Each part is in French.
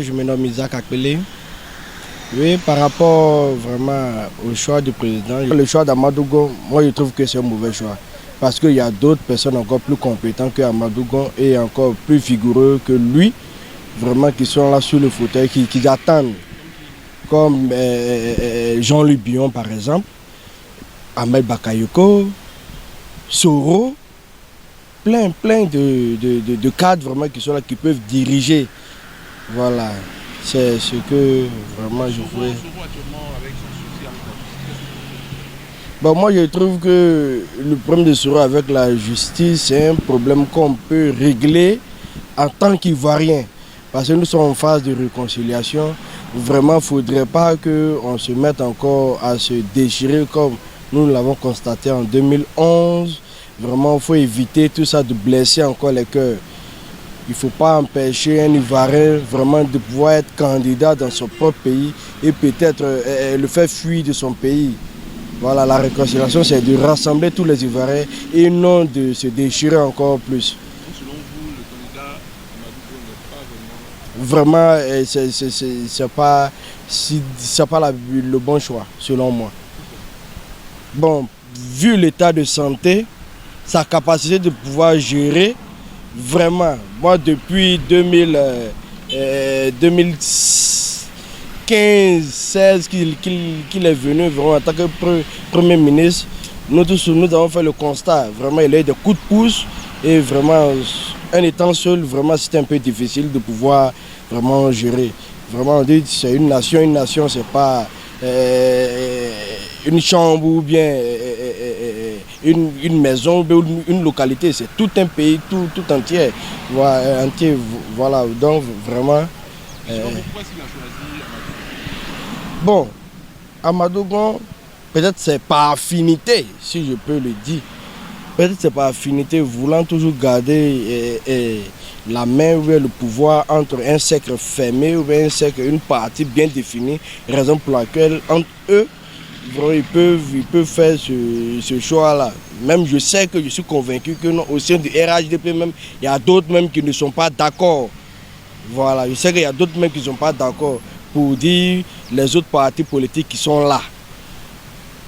Je me nomme Isaac Akpele. Oui, par rapport vraiment au choix du président, le choix d'Amadou, moi je trouve que c'est un mauvais choix. Parce qu'il y a d'autres personnes encore plus compétentes que Amadou et encore plus vigoureux que lui, vraiment qui sont là sur le fauteuil, qui attendent. Comme Jean-Luc Bion par exemple, Ahmed Bakayoko, Soro, plein de cadres vraiment qui sont là, qui peuvent diriger. Voilà, c'est ce que vraiment je voulais. Bon, moi je trouve que le problème de Soro avec la justice, c'est un problème qu'on peut régler en tant qu'Ivoirien. Parce que nous sommes en phase de réconciliation. Vraiment, il ne faudrait pas qu'on se mette encore à se déchirer comme nous l'avons constaté en 2011. Vraiment, il faut éviter tout ça de blesser encore les cœurs. Il ne faut pas empêcher un Ivoirien vraiment de pouvoir être candidat dans son propre pays et peut-être le faire fuir de son pays. Voilà, la réconciliation, c'est de rassembler tous les Ivoiriens et non de se déchirer encore plus. Selon vous, le candidat Amadou n'est pas Vraiment, c'est pas le bon choix, selon moi. Bon, vu l'état de santé, sa capacité de pouvoir gérer, vraiment, moi depuis 2015-16 qu'il est venu vraiment en tant que Premier ministre, nous avons fait le constat. Vraiment, il a eu des coups de pouce et vraiment, en étant seul, vraiment c'était un peu difficile de pouvoir vraiment gérer. Vraiment, on dit que c'est une nation, c'est pas une chambre ou bien une maison ou une localité, c'est tout un pays, tout entier. Voilà, donc vraiment. pourquoi est-ce qu'il a choisi Amadou? Bon, Amadou, peut-être c'est par affinité, si je peux le dire. Peut-être c'est par affinité, voulant toujours garder la main ou le pouvoir entre un cercle fermé ou un cercle, une partie bien définie, raison pour laquelle entre eux, ils peuvent faire ce choix-là. Même je sais que je suis convaincu que au sein du RHDP même, il y a d'autres même qui ne sont pas d'accord. Voilà, je sais qu'il y a d'autres même qui ne sont pas d'accord pour dire les autres partis politiques qui sont là.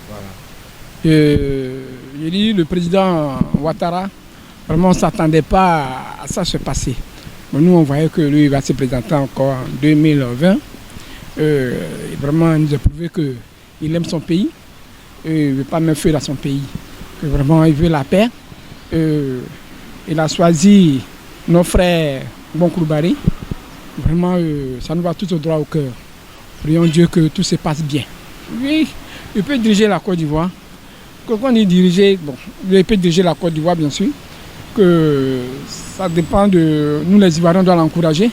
Voilà. Je dis le président Ouattara, vraiment on ne s'attendait pas à ça se passer. Mais nous on voyait que lui il va se présenter encore en 2020. Vraiment il nous a prouvé qu'il aime son pays. Il ne veut pas mettre feu dans son pays. Vraiment il veut la paix. Il a choisi nos frères Bonkourbari. Vraiment ça nous va tout au droit au cœur. Prions Dieu que tout se passe bien. Oui, il peut diriger la Côte d'Ivoire. Quand on dit diriger, bon, il peut diriger la Côte d'Ivoire bien sûr. Que ça dépend de nous les Ivoiriens, on doit l'encourager.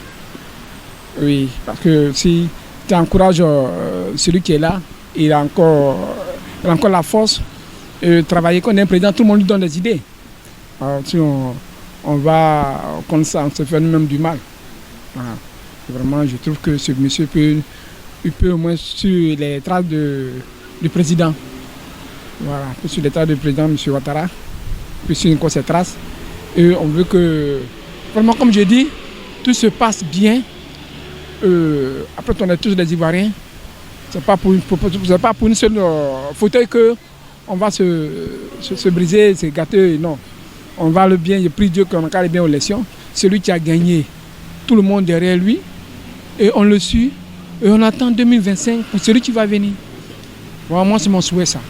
Oui, parce que si tu encourages celui qui est là, il a encore la force de travailler comme un président, tout le monde lui donne des idées. Alors, si on va comme ça, on se fait nous-mêmes du mal. Voilà. Vraiment, je trouve que ce monsieur peut au moins sur les traces du président. Voilà, sur les traces du président, M. Ouattara, puis sur ses traces. Et on veut que, vraiment comme je dis, tout se passe bien. Après, on est tous des Ivoiriens. Ce n'est pas pour une seule fauteuil qu'on va se briser, se gâter. Non. On va le bien, je prie Dieu qu'on accorde bien aux élections. Celui qui a gagné, tout le monde derrière lui. Et on le suit. Et on attend 2025 pour celui qui va venir. Voilà, moi, c'est mon souhait, ça.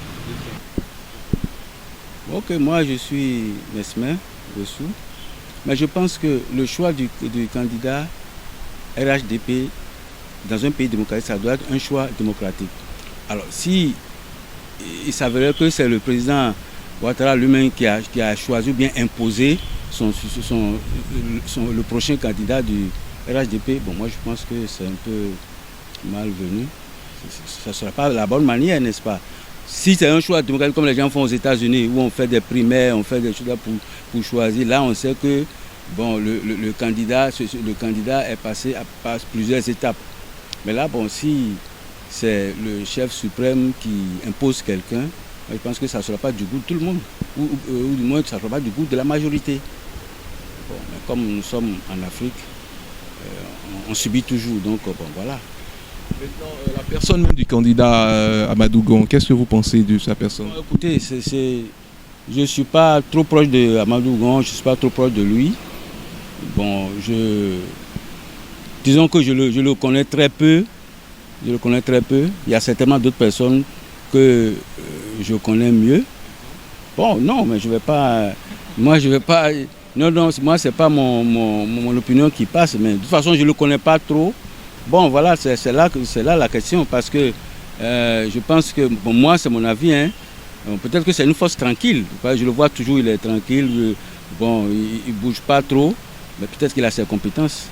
Ok, moi, je suis Mesmer Bessou. Mais je pense que le choix du candidat RHDP dans un pays démocratique, ça doit être un choix démocratique. Alors, si il s'avérait que c'est le président Ouattara lui-même qui a choisi ou bien imposé le prochain candidat du RHDP, bon, moi, je pense que c'est un peu malvenu. Ça ne sera pas la bonne manière, n'est-ce pas? Si c'est un choix démocratique comme les gens font aux États-Unis, où on fait des primaires, on fait des choses pour choisir, là on sait que bon, le candidat est passé par plusieurs étapes. Mais là, bon, si c'est le chef suprême qui impose quelqu'un, je pense que ça ne sera pas du goût de tout le monde, ou du moins que ça ne sera pas du goût de la majorité. Bon, mais comme nous sommes en Afrique, on subit toujours. Donc bon, voilà. Maintenant, la personne même du candidat Amadou Gon, qu'est-ce que vous pensez de sa personne? Bon, écoutez, je ne suis pas trop proche de Amadou Gon, je ne suis pas trop proche de lui. Bon, disons que je le connais très peu. Je le connais très peu. Il y a certainement d'autres personnes que je connais mieux. Bon, non, mais je ne vais pas... Moi, je ne vais pas... Non, moi, ce n'est pas mon opinion qui passe. Mais de toute façon, je ne le connais pas trop. Bon, voilà, c'est là la question. Parce que je pense que... Bon, moi, c'est mon avis. Hein. Peut-être que c'est une force tranquille. Je le vois toujours, il est tranquille. Bon, il ne bouge pas trop. Mais peut-être qu'il a ses compétences.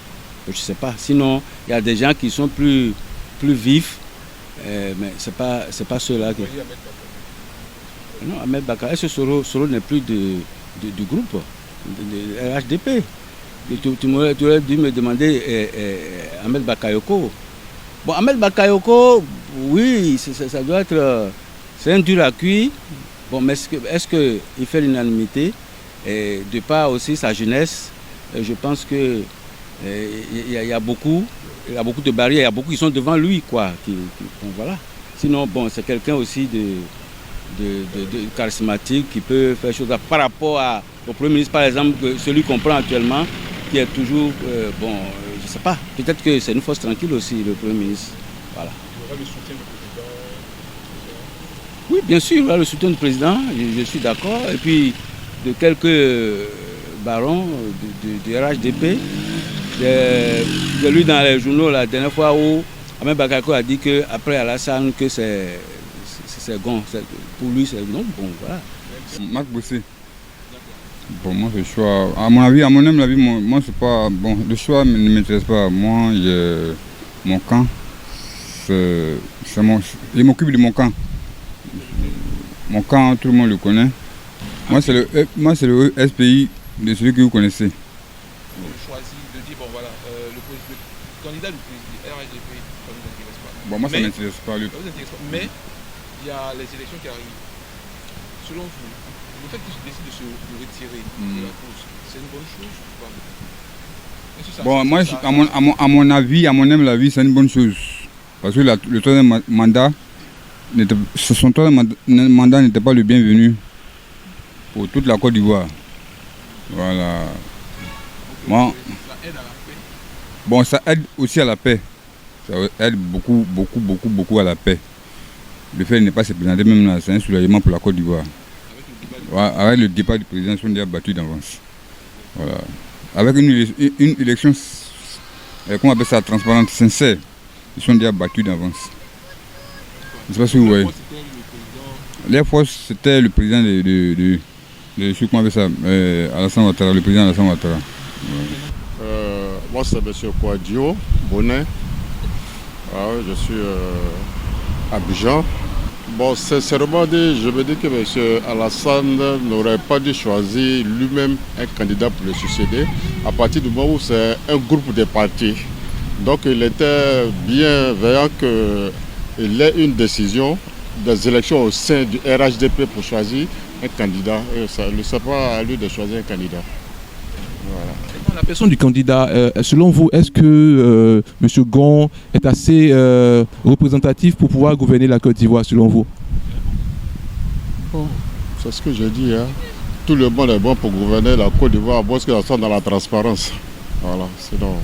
Je ne sais pas. Sinon, il y a des gens qui sont plus vifs. Mais ce n'est pas ceux-là. Non, Ahmed Bakayoko, est-ce que Soro n'est plus du groupe, de RHDP? Tu aurais dû me demander Ahmed Bakayoko. Bon, Ahmed Bakayoko, oui, ça doit être... c'est un dur à cuire. Bon, mais est-ce qu'il fait l'unanimité? De par aussi sa jeunesse, je pense que il y a beaucoup de barrières, il y a beaucoup qui sont devant lui, quoi. Bon, voilà. Sinon, bon, c'est quelqu'un aussi de charismatique qui peut faire chose par rapport au Premier ministre, par exemple, celui qu'on prend actuellement, qui est toujours, bon, je ne sais pas, peut-être que c'est une force tranquille aussi, le Premier ministre. Voilà. Il y aura le soutien du président? Oui, bien sûr, il y aura le soutien du président, je suis d'accord. Et puis, de quelques barons du RHDP, j'ai lu dans les journaux la dernière fois où Ahmed Bakayoko a dit qu'après Alassane, que c'est Gon. Pour lui, c'est non. Bon, voilà. Marc Bossé. Bon, moi, le choix, à mon avis, moi, c'est pas. Bon, le choix ne m'intéresse pas. Moi, mon camp, je m'occupe de mon camp. Mon camp, tout le monde le connaît. Moi, c'est le SPI de celui que vous connaissez. Vous choisissez de dire, bon, voilà, le candidat du RHDP, ça ne vous intéresse pas. Bon, moi, ça ne m'intéresse pas. Mais il y a les élections qui arrivent. Selon vous, le fait qu'il décide de se retirer de la cause, c'est une bonne chose ou pas? Bon, moi, à mon avis, à mon humble avis, c'est une bonne chose. Parce que le troisième mandat, son troisième mandat n'était pas le bienvenu pour toute la Côte d'Ivoire. Voilà. Bon. Ça aide à la paix. Bon, ça aide aussi à la paix. Ça aide beaucoup à la paix. Le fait de ne pas se présenter même là, c'est un soulagement pour la Côte d'Ivoire. Avec le départ du président, ils sont déjà battus d'avance. Voilà. Avec une élection, comment on appelle ça, transparente, sincère, ils sont déjà battus d'avance. Je ne sais pas si vous voyez. Les forces, c'était le président de comment on appelle ça, Alassane Ouattara, le président Alassane Ouattara. Moi, c'est M. Kouadio Bonnet. Je suis à Abidjan. Bon, sincèrement, je me dis que M. Alassane n'aurait pas dû choisir lui-même un candidat pour le succéder à partir du moment où c'est un groupe de partis. Donc il était bienveillant qu'il ait une décision des élections au sein du RHDP pour choisir un candidat. Et ça ne sert pas à lui de choisir un candidat. Voilà. La personne du candidat, selon vous, est-ce que M. Gon est assez représentatif pour pouvoir gouverner la Côte d'Ivoire, selon vous? Oh, c'est ce que j'ai dit. Hein. Tout le monde est bon pour gouverner la Côte d'Ivoire parce qu'ils sont dans la transparence. Voilà, sinon,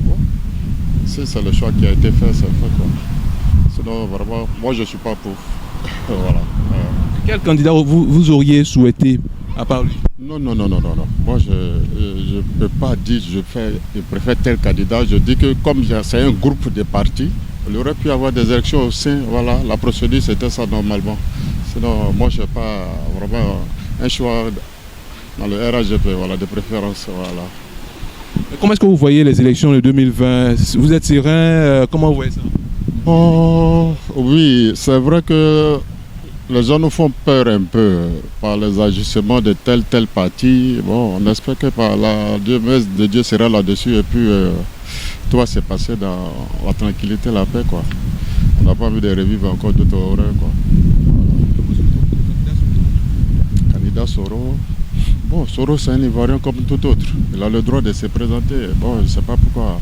bon. Si c'est le choix qui a été fait, c'est fait quoi. Sinon, vraiment, moi je ne suis pas pour. Voilà. Quel candidat vous auriez souhaité à part lui? Non. Moi, je ne peux pas dire je préfère tel candidat. Je dis que comme c'est un groupe de partis, il aurait pu y avoir des élections au sein. Voilà, la procédure, c'était ça normalement. Sinon, moi, je n'ai pas vraiment un choix dans le RHDP, voilà, de préférence. Voilà. Comment est-ce que vous voyez les élections de 2020? Vous êtes serein? Comment vous voyez ça? Oh, oui, c'est vrai que les gens nous font peur un peu par les agissements de tel parti. Bon, on espère que par la Dieu sera là-dessus et puis tout va se passer dans la tranquillité, la paix, quoi. On n'a pas envie de revivre encore d'autres horreurs, quoi. Candidat Soro. Bon, Soro, c'est un Ivoirien comme tout autre. Il a le droit de se présenter. Bon, je ne sais pas pourquoi.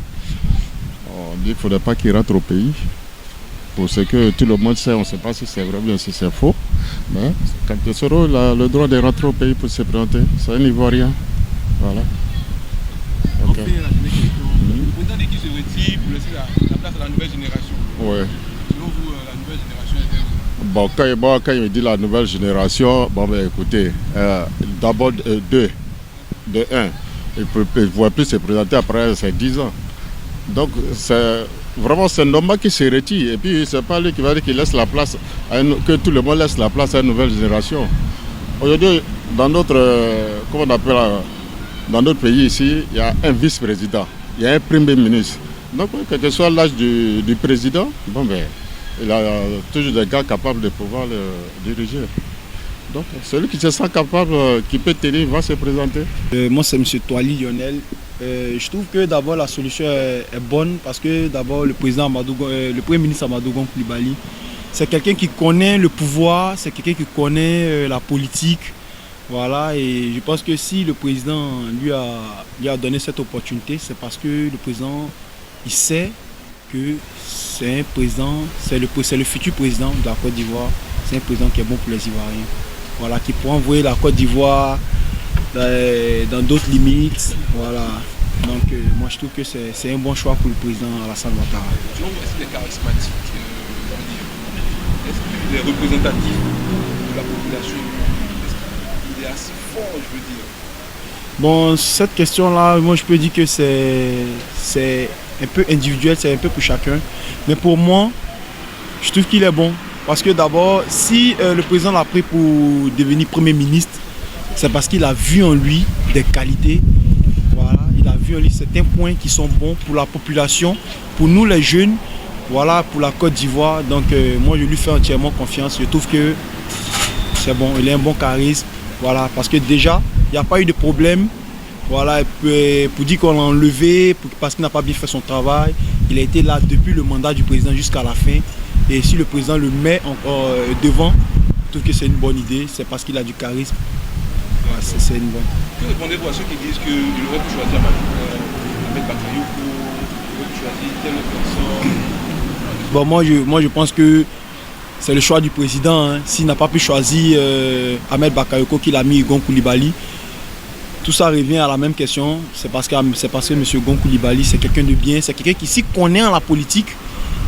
On dit qu'il ne faudrait pas qu'il rentre au pays. Pour ce que tout le monde sait, on ne sait pas si c'est vrai ou bien si c'est faux. Mais quand Soro il a le droit de rentrer au pays pour se présenter, c'est un Ivoirien. Voilà. Ok. Le président dit qu'il se retire pour laisser la place à la nouvelle génération. Ouais. Selon vous, la nouvelle génération est où? Bon, quand il me dit la nouvelle génération, bon, ben, écoutez, d'abord, de un, il ne pourrait plus se présenter après ces 10 ans. Donc, c'est vraiment c'est normal qu'il se retire. Et puis, c'est pas lui qui va dire qu'il laisse la place, que tout le monde laisse la place à une nouvelle génération. Aujourd'hui, dans notre, comment on appelle, dans notre pays ici, il y a un vice-président, il y a un premier ministre. Donc, quel que soit l'âge du président, bon, ben, il a toujours des gars capables de pouvoir le diriger. Donc, celui qui se sent capable, qui peut tenir, va se présenter. Moi, c'est M. Toali Lionel. Je trouve que d'abord la solution est bonne parce que d'abord le Premier ministre Amadou Gon Coulibaly, c'est quelqu'un qui connaît le pouvoir, c'est quelqu'un qui connaît la politique. Voilà, et je pense que si le président lui a donné cette opportunité, c'est parce que le président, il sait que c'est un président, c'est le futur président de la Côte d'Ivoire. C'est un président qui est bon pour les Ivoiriens. Voilà, qui pourra envoyer la Côte d'Ivoire dans d'autres limites. Voilà. Donc moi je trouve que c'est un bon choix pour le président Alassane Ouattara. Selon vous, est-ce qu'il est charismatique? Est-ce qu'il est représentatif de la population? Est-ce qu'il est assez fort, je veux dire? Bon, cette question-là, moi je peux dire que c'est un peu individuel, c'est un peu pour chacun. Mais pour moi, je trouve qu'il est bon. Parce que d'abord, si le président l'a pris pour devenir Premier ministre, c'est parce qu'il a vu en lui des qualités. Voilà, il a vu en lui certains points qui sont bons pour la population, pour nous les jeunes, voilà, pour la Côte d'Ivoire. Donc moi je lui fais entièrement confiance. Je trouve que c'est bon, il a un bon charisme. Voilà, parce que déjà, il n'y a pas eu de problème. Voilà, pour dire qu'on l'a enlevé, parce qu'il n'a pas bien fait son travail. Il a été là depuis le mandat du président jusqu'à la fin. Et si le président le met encore devant, je trouve que c'est une bonne idée. C'est parce qu'il a du charisme. Ouais, c'est une bonne. Que répondez-vous à ceux qui disent qu'il aurait pu choisir Ahmed Bakayoko, il aurait pu choisir telle personne? Bon, moi je pense que c'est le choix du président. Hein. S'il n'a pas pu choisir Ahmed Bakayoko, qu'il a mis Gon Coulibaly, tout ça revient à la même question. C'est parce que M. Gon Coulibaly, c'est quelqu'un de bien, c'est quelqu'un qui s'y connaît en la politique.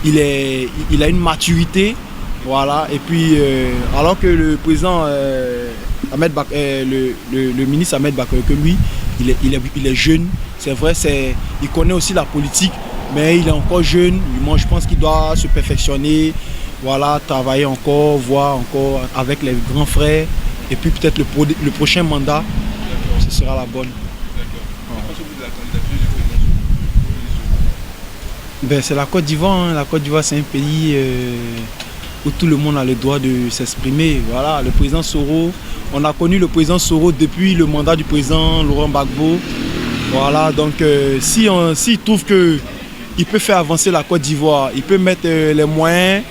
Il a une maturité, voilà. Et puis, alors que le président le ministre Ahmed Bakayoko, lui, il est jeune. C'est vrai, il connaît aussi la politique, mais il est encore jeune. Moi, je pense qu'il doit se perfectionner, voilà, travailler encore, voir encore avec les grands frères. Et puis peut-être le prochain mandat, ce sera la bonne. Ben, c'est la Côte d'Ivoire. Hein. La Côte d'Ivoire, c'est un pays où tout le monde a le droit de s'exprimer. Voilà, le président Soro, on a connu le président Soro depuis le mandat du président Laurent Gbagbo. Voilà, donc s'il trouve qu'il peut faire avancer la Côte d'Ivoire, il peut mettre les moyens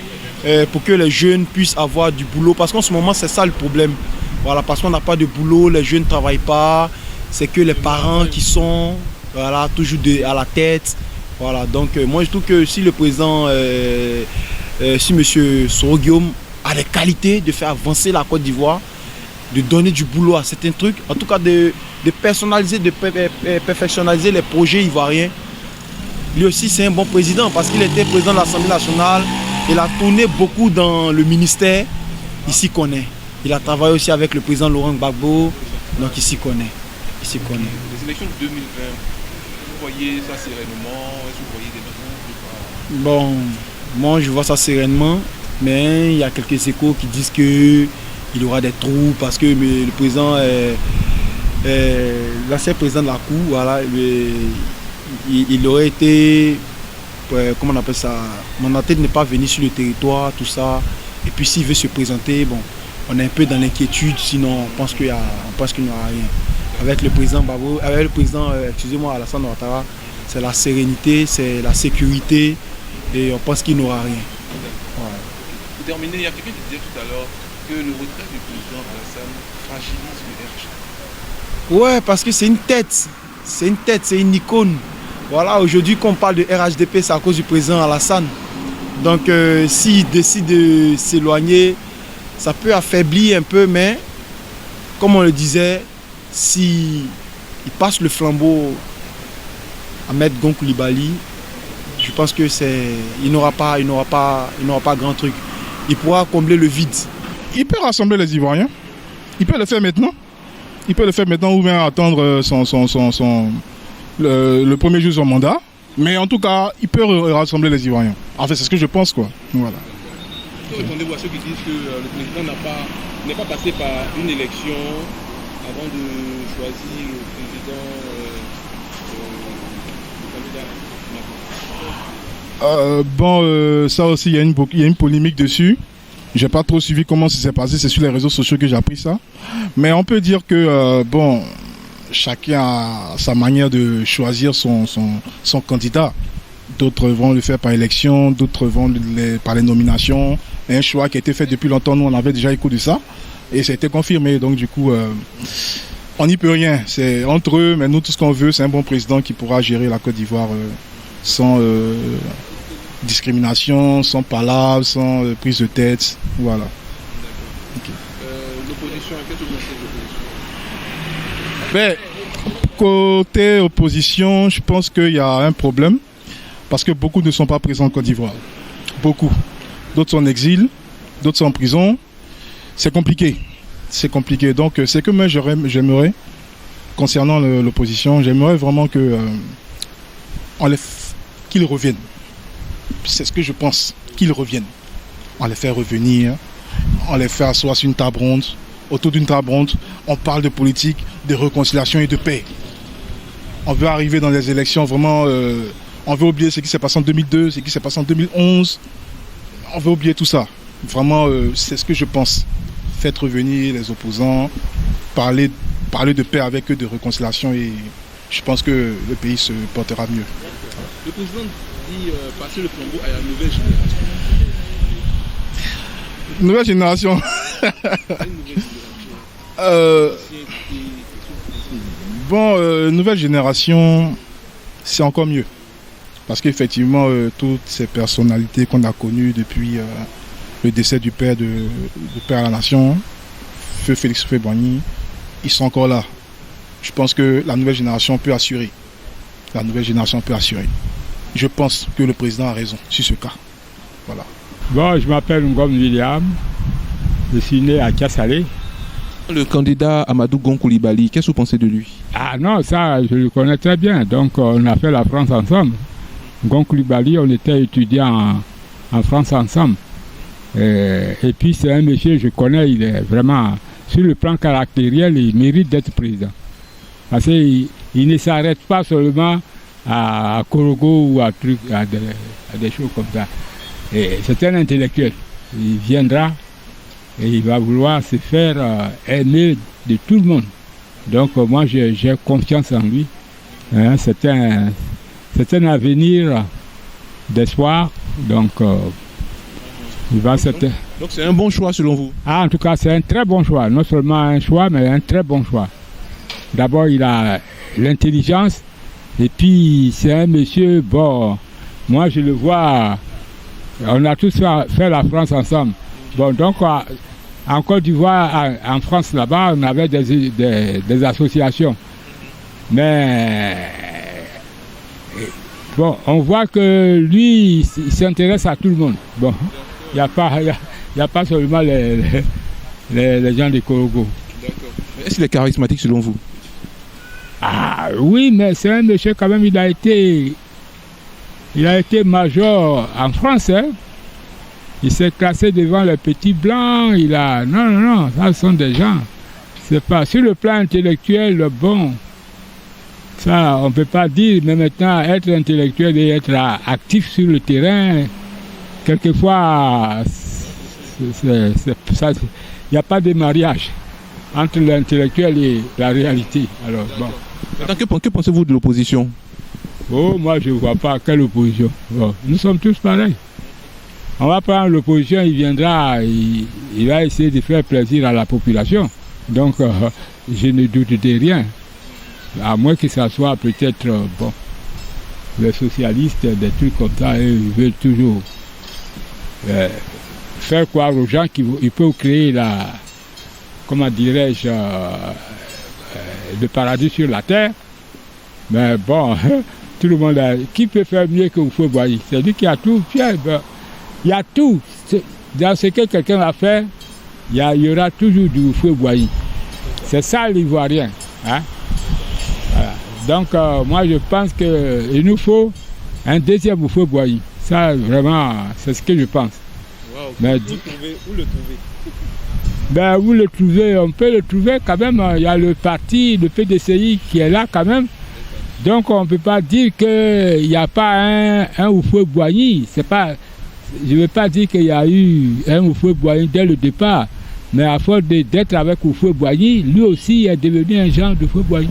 pour que les jeunes puissent avoir du boulot. Parce qu'en ce moment, c'est ça le problème. Voilà, parce qu'on n'a pas de boulot, les jeunes ne travaillent pas. C'est que les parents qui sont voilà, toujours à la tête. Voilà, donc moi je trouve que si le président, si M. Soro Guillaume a les qualités de faire avancer la Côte d'Ivoire, de donner du boulot à certains trucs, en tout cas de personnaliser, de perfectionnaliser les projets ivoiriens, lui aussi c'est un bon président parce qu'il était président de l'Assemblée nationale, il a tourné beaucoup dans le ministère, il s'y connaît. Il a travaillé aussi avec le président Laurent Gbagbo, donc il s'y connaît. Les élections de 2020, vous voyez ça sereinement? Est-ce que vous voyez des troubles? Bon, moi je vois ça sereinement, mais il y a quelques échos qui disent qu'il y aura des trous parce que le président, l'ancien président de la Cour, voilà, il aurait été, comment on appelle ça, mandaté de ne pas venir sur le territoire, tout ça. Et puis s'il veut se présenter, bon, on est un peu dans l'inquiétude, sinon on pense qu'il n'y aura rien. Avec le président Babo, avec le président, excusez-moi, Alassane Ouattara, c'est la sérénité, c'est la sécurité et on pense qu'il n'aura rien. Ouais. Pour terminer, il y a quelqu'un qui disait tout à l'heure que le retrait du président Alassane fragilise le RHD. Ouais, parce que c'est une tête. C'est une tête, c'est une icône. Voilà, aujourd'hui, quand on parle de RHDP, c'est à cause du président Alassane. Donc, s'il décide de s'éloigner, ça peut affaiblir un peu, mais comme on le disait, s'il passe le flambeau à Maître Gon Coulibaly, je pense que il n'aura pas grand truc. Il pourra combler le vide. Il peut rassembler les Ivoiriens. Il peut le faire maintenant. Il peut le faire maintenant ou bien attendre le premier jour de son mandat. Mais en tout cas, il peut rassembler les Ivoiriens. En fait, c'est ce que je pense, quoi. Voilà. Répondez-vous à ceux qui disent que le président n'est pas passé par une élection avant de choisir le président, le candidat. Ça aussi, il y a une polémique dessus. Je n'ai pas trop suivi comment ça s'est passé. C'est sur les réseaux sociaux que j'ai appris ça. Mais on peut dire que, chacun a sa manière de choisir son candidat. D'autres vont le faire par élection, d'autres vont par les nominations. Un choix qui a été fait depuis longtemps, nous on avait déjà écouté de ça. Et ça a été confirmé. Donc du coup, on n'y peut rien. C'est entre eux, mais nous tout ce qu'on veut, c'est un bon président qui pourra gérer la Côte d'Ivoire sans discrimination, sans palabre, sans prise de tête. Voilà. Okay. L'opposition, qu'est-ce que vous pensez de l'opposition? Côté opposition, je pense qu'il y a un problème. Parce que beaucoup ne sont pas présents en Côte d'Ivoire. Beaucoup. D'autres sont en exil, d'autres sont en prison. C'est compliqué. C'est compliqué. Donc, c'est que moi, j'aimerais, concernant l'opposition, j'aimerais vraiment qu'ils reviennent. C'est ce que je pense, qu'ils reviennent. On les fait revenir, on les fait asseoir sur une table ronde. Autour d'une table ronde, on parle de politique, de réconciliation et de paix. On veut arriver dans les élections vraiment... on veut oublier ce qui s'est passé en 2002, ce qui s'est passé en 2011. On veut oublier tout ça. Vraiment, c'est ce que je pense. Faites revenir les opposants, parler de paix avec eux, de réconciliation, et je pense que le pays se portera mieux. Le président dit passer le flambeau à la nouvelle génération. Nouvelle génération, c'est encore mieux. Parce qu'effectivement, toutes ces personnalités qu'on a connues depuis le décès du père à la nation, Feu Félix Houphouët-Boigny, ils sont encore là. Je pense que la nouvelle génération peut assurer. La nouvelle génération peut assurer. Je pense que le président a raison sur ce cas. Voilà. Bon, je m'appelle Ngom William. Je suis né à Kiassalé. Le candidat Amadou Gon Coulibaly, qu'est-ce que vous pensez de lui? Ah non, ça, je le connais très bien. Donc, on a fait la France ensemble. Gon Coulibaly, on était étudiants en France ensemble. Et puis c'est un monsieur, je connais, il est vraiment, sur le plan caractériel, il mérite d'être président. Parce qu'il ne s'arrête pas seulement à Korogo ou à des choses comme ça. C'est un intellectuel. Il viendra et il va vouloir se faire aimer de tout le monde. Donc moi j'ai confiance en lui. Hein, c'est un avenir d'espoir. Donc il va Donc c'est un bon choix selon vous? Ah, en tout cas c'est un très bon choix. Non seulement un choix, mais un très bon choix. D'abord il a l'intelligence. Et puis c'est un monsieur, bon, moi je le vois, on a tous fait la France ensemble. Bon, donc en Côte d'Ivoire, en France là-bas, on avait des associations. Mais bon, on voit que lui, il s'intéresse à tout le monde. Bon, il n'y a pas seulement les gens de Korogo. D'accord. Est-ce qu'il est charismatique selon vous? Ah oui, mais c'est un monsieur quand même, il a été major en France. Hein. Il s'est classé devant les petits blancs. Non, ça sont des gens. C'est pas sur le plan intellectuel, bon, ça on ne peut pas dire, mais maintenant être intellectuel et être actif sur le terrain, quelquefois, il n'y a pas de mariage entre l'intellectuel et la réalité. Alors, bon. Maintenant, que pensez-vous de l'opposition? Oh, moi je ne vois pas quelle opposition. Bon, nous sommes tous pareils. On va prendre l'opposition, il viendra, il va essayer de faire plaisir à la population. Donc, je ne doute de rien. À moins que ça soit peut-être, bon, les socialistes, des trucs comme ça, eux, ils veulent toujours faire croire aux gens qu'ils peuvent créer la, comment dirais-je, le paradis sur la terre. Mais bon, tout le monde a... Qui peut faire mieux que Houphouët-Boigny? C'est lui qui a tout fait. Ben, il y a tout. Dans ce que quelqu'un a fait, il y aura toujours du Houphouët-Boigny. C'est ça l'Ivoirien. Hein? Voilà. Donc, moi, je pense qu'il nous faut un deuxième Houphouët-Boigny. Ça, vraiment, c'est ce que je pense. Wow. Mais, Où le trouver? Ben, où le trouver? On peut le trouver quand même. Il y a le parti, le PDCI qui est là quand même. Donc, on ne peut pas dire qu'il n'y a pas un Houphouët-Boigny. C'est pas, je ne veux pas dire qu'il y a eu un Houphouët-Boigny dès le départ. Mais à force d'être avec Houphouët-Boigny, lui aussi est devenu un genre de Houphouët-Boigny.